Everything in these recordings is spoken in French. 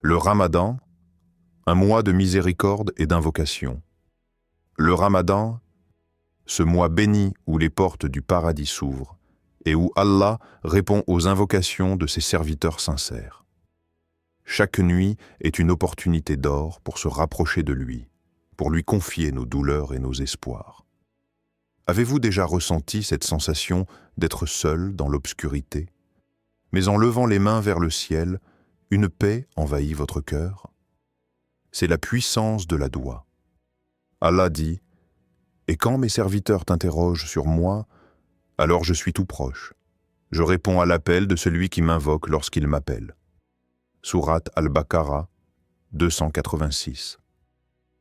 Le Ramadan, un mois de miséricorde et d'invocation. Le Ramadan, ce mois béni où les portes du paradis s'ouvrent et où Allah répond aux invocations de ses serviteurs sincères. Chaque nuit est une opportunité d'or pour se rapprocher de lui, pour lui confier nos douleurs et nos espoirs. Avez-vous déjà ressenti cette sensation d'être seul dans l'obscurité? Mais en levant les mains vers le ciel, une paix envahit votre cœur? C'est la puissance de la doua. Allah dit « Et quand mes serviteurs t'interrogent sur moi, alors je suis tout proche. Je réponds à l'appel de celui qui m'invoque lorsqu'il m'appelle. » Sourate Al-Baqarah 286.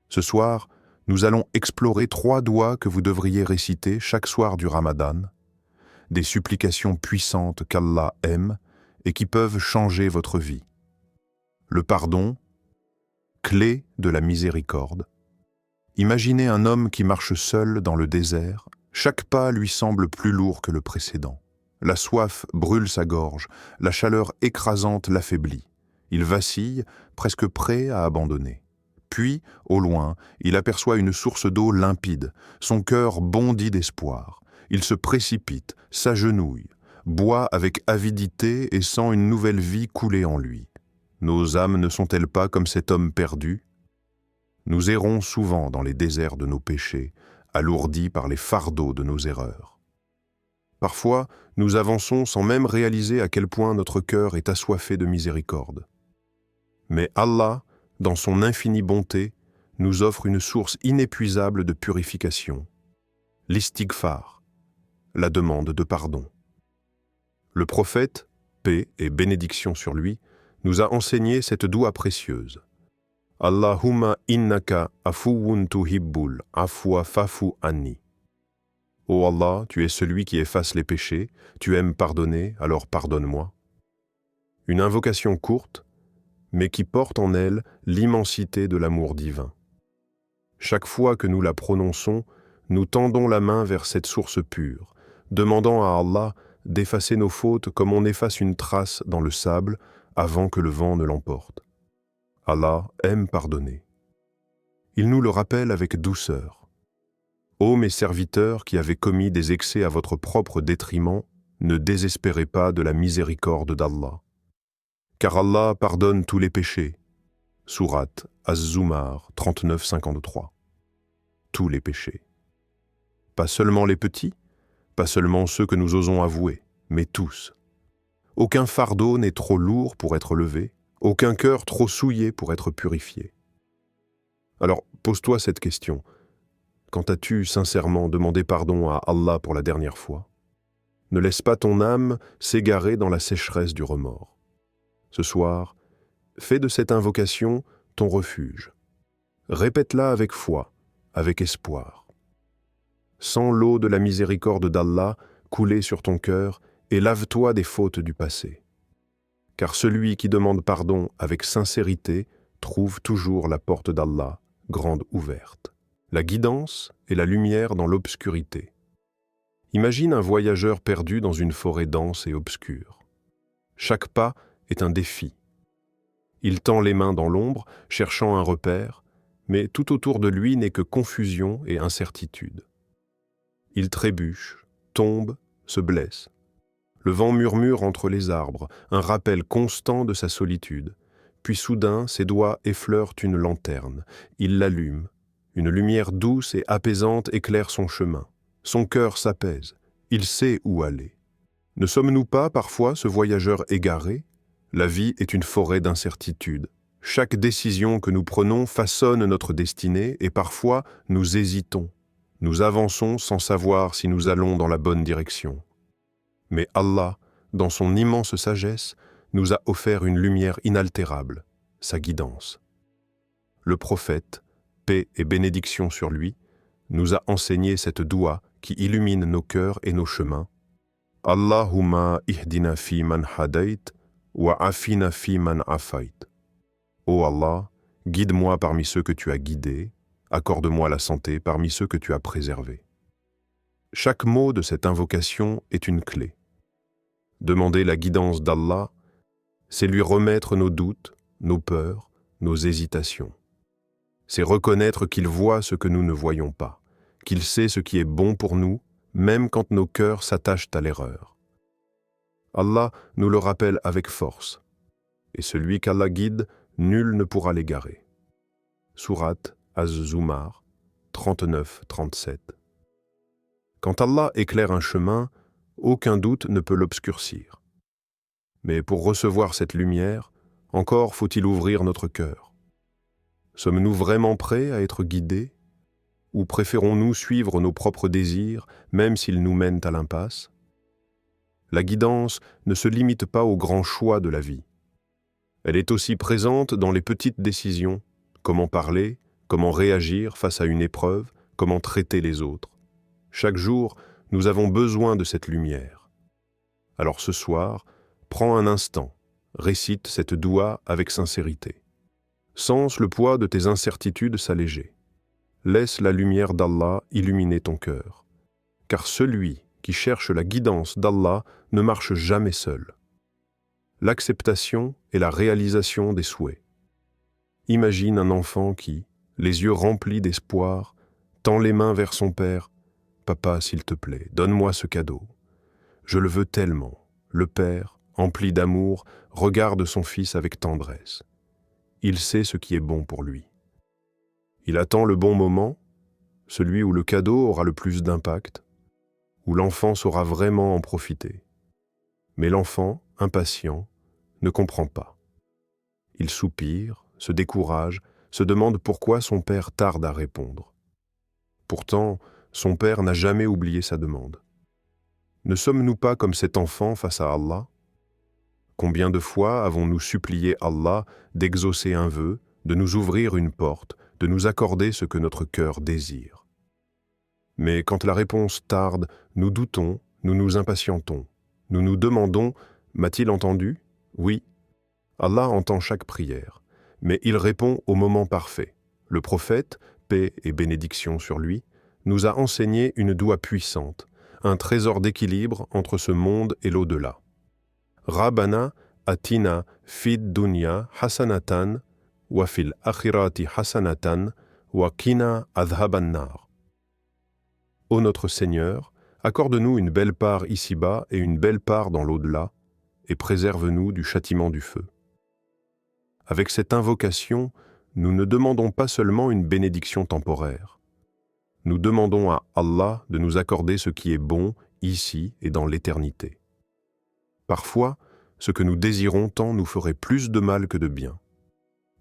Ce soir, nous allons explorer 3 douas que vous devriez réciter chaque soir du Ramadan, des supplications puissantes qu'Allah aime et qui peuvent changer votre vie. Le pardon, clé de la miséricorde. Imaginez un homme qui marche seul dans le désert. Chaque pas lui semble plus lourd que le précédent. La soif brûle sa gorge, la chaleur écrasante l'affaiblit. Il vacille, presque prêt à abandonner. Puis, au loin, il aperçoit une source d'eau limpide. Son cœur bondit d'espoir. Il se précipite, s'agenouille, boit avec avidité et sent une nouvelle vie couler en lui. Nos âmes ne sont-elles pas comme cet homme perdu? Nous errons souvent dans les déserts de nos péchés, alourdis par les fardeaux de nos erreurs. Parfois, nous avançons sans même réaliser à quel point notre cœur est assoiffé de miséricorde. Mais Allah, dans son infinie bonté, nous offre une source inépuisable de purification, l'istighfar, la demande de pardon. Le prophète, paix et bénédiction sur lui, nous a enseigné cette doua précieuse. Allahumma innaka afuwun tuhibbul afwa fa'fu anni. Ô Allah, tu es celui qui efface les péchés, tu aimes pardonner, alors pardonne-moi. Une invocation courte, mais qui porte en elle l'immensité de l'amour divin. Chaque fois que nous la prononçons, nous tendons la main vers cette source pure, demandant à Allah d'effacer nos fautes comme on efface une trace dans le sable avant que le vent ne l'emporte. Allah aime pardonner. Il nous le rappelle avec douceur. Ô mes serviteurs qui avez commis des excès à votre propre détriment, ne désespérez pas de la miséricorde d'Allah. Car Allah pardonne tous les péchés. Sourate Az-Zumar 39-53. Tous les péchés. Pas seulement les petits, pas seulement ceux que nous osons avouer, mais tous. Aucun fardeau n'est trop lourd pour être levé, aucun cœur trop souillé pour être purifié. Alors, pose-toi cette question. Quand as-tu sincèrement demandé pardon à Allah pour la dernière fois? Ne laisse pas ton âme s'égarer dans la sécheresse du remords. Ce soir, fais de cette invocation ton refuge. Répète-la avec foi, avec espoir. Sens l'eau de la miséricorde d'Allah couler sur ton cœur et lave-toi des fautes du passé. Car celui qui demande pardon avec sincérité trouve toujours la porte d'Allah grande ouverte. La guidance et la lumière dans l'obscurité. Imagine un voyageur perdu dans une forêt dense et obscure. Chaque pas est un défi. Il tend les mains dans l'ombre, cherchant un repère, mais tout autour de lui n'est que confusion et incertitude. Il trébuche, tombe, se blesse. Le vent murmure entre les arbres, un rappel constant de sa solitude. Puis soudain, ses doigts effleurent une lanterne. Il l'allume. Une lumière douce et apaisante éclaire son chemin. Son cœur s'apaise. Il sait où aller. Ne sommes-nous pas parfois ce voyageur égaré? La vie est une forêt d'incertitudes. Chaque décision que nous prenons façonne notre destinée et parfois nous hésitons. Nous avançons sans savoir si nous allons dans la bonne direction. Mais Allah, dans son immense sagesse, nous a offert une lumière inaltérable, sa guidance. Le prophète, paix et bénédiction sur lui, nous a enseigné cette doua qui illumine nos cœurs et nos chemins. Allahumma ihdina fi man hadait wa afina fi man afait. Ô Allah, guide-moi parmi ceux que tu as guidés, accorde-moi la santé parmi ceux que tu as préservés. Chaque mot de cette invocation est une clé. Demander la guidance d'Allah, c'est lui remettre nos doutes, nos peurs, nos hésitations. C'est reconnaître qu'il voit ce que nous ne voyons pas, qu'il sait ce qui est bon pour nous, même quand nos cœurs s'attachent à l'erreur. Allah nous le rappelle avec force, et celui qu'Allah guide, nul ne pourra l'égarer. Sourate Az-Zumar 39-37. Quand Allah éclaire un chemin, aucun doute ne peut l'obscurcir. Mais pour recevoir cette lumière, encore faut-il ouvrir notre cœur. Sommes-nous vraiment prêts à être guidés? Ou préférons-nous suivre nos propres désirs, même s'ils nous mènent à l'impasse? La guidance ne se limite pas aux grands choix de la vie. Elle est aussi présente dans les petites décisions, comment parler, comment réagir face à une épreuve, comment traiter les autres. Chaque jour, nous avons besoin de cette lumière. Alors ce soir, prends un instant, récite cette doua avec sincérité. Sens le poids de tes incertitudes s'alléger. Laisse la lumière d'Allah illuminer ton cœur. Car celui qui cherche la guidance d'Allah ne marche jamais seul. L'acceptation est la réalisation des souhaits. Imagine un enfant qui, les yeux remplis d'espoir, tend les mains vers son père. « Papa, s'il te plaît, donne-moi ce cadeau. Je le veux tellement. » Le père, empli d'amour, regarde son fils avec tendresse. Il sait ce qui est bon pour lui. Il attend le bon moment, celui où le cadeau aura le plus d'impact, où l'enfant saura vraiment en profiter. Mais l'enfant, impatient, ne comprend pas. Il soupire, se décourage, se demande pourquoi son père tarde à répondre. Pourtant, son père n'a jamais oublié sa demande. Ne sommes-nous pas comme cet enfant face à Allah? Combien de fois avons-nous supplié Allah d'exaucer un vœu, de nous ouvrir une porte, de nous accorder ce que notre cœur désire? Mais quand la réponse tarde, nous doutons, nous nous impatientons. Nous nous demandons, m'a-t-il entendu? Oui. Allah entend chaque prière, mais il répond au moment parfait. Le prophète, paix et bénédiction sur lui, nous a enseigné une doua puissante, un trésor d'équilibre entre ce monde et l'au-delà. Rabbana atina fid dunya hasanatan wa fil akhirati hasanatan wa qina adhaban nar. Ô notre Seigneur, accorde-nous une belle part ici-bas et une belle part dans l'au-delà, et préserve-nous du châtiment du feu. Avec cette invocation, nous ne demandons pas seulement une bénédiction temporaire. Nous demandons à Allah de nous accorder ce qui est bon ici et dans l'éternité. Parfois, ce que nous désirons tant nous ferait plus de mal que de bien.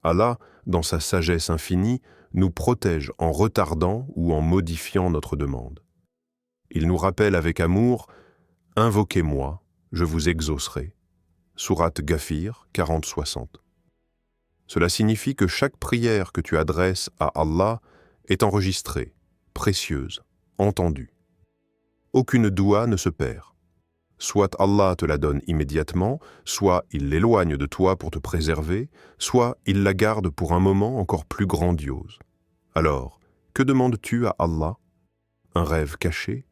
Allah, dans sa sagesse infinie, nous protège en retardant ou en modifiant notre demande. Il nous rappelle avec amour « Invoquez-moi, je vous exaucerai » Sourate Ghafir 40-60. Cela signifie que chaque prière que tu adresses à Allah est enregistrée, précieuse, entendue. Aucune doua ne se perd. Soit Allah te la donne immédiatement, soit il l'éloigne de toi pour te préserver, soit il la garde pour un moment encore plus grandiose. Alors, que demandes-tu à Allah? Un rêve caché?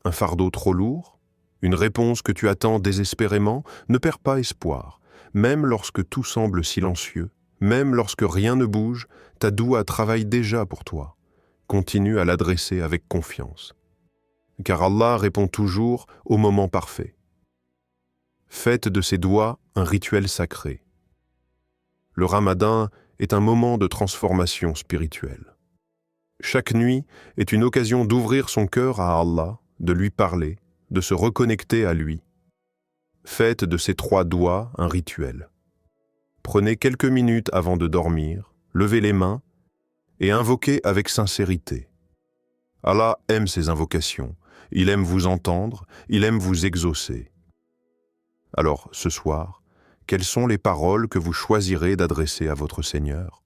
Un fardeau trop lourd? Une réponse que tu attends désespérément? Ne perds pas espoir. Même lorsque tout semble silencieux, même lorsque rien ne bouge, ta doua travaille déjà pour toi. Continue à l'adresser avec confiance. Car Allah répond toujours au moment parfait. Faites de ces doigts un rituel sacré. Le Ramadan est un moment de transformation spirituelle. Chaque nuit est une occasion d'ouvrir son cœur à Allah, de lui parler, de se reconnecter à lui. Faites de ces 3 doigts un rituel. Prenez quelques minutes avant de dormir, levez les mains et invoquez avec sincérité. Allah aime ces invocations. Il aime vous entendre, il aime vous exaucer. Alors, ce soir, quelles sont les paroles que vous choisirez d'adresser à votre Seigneur?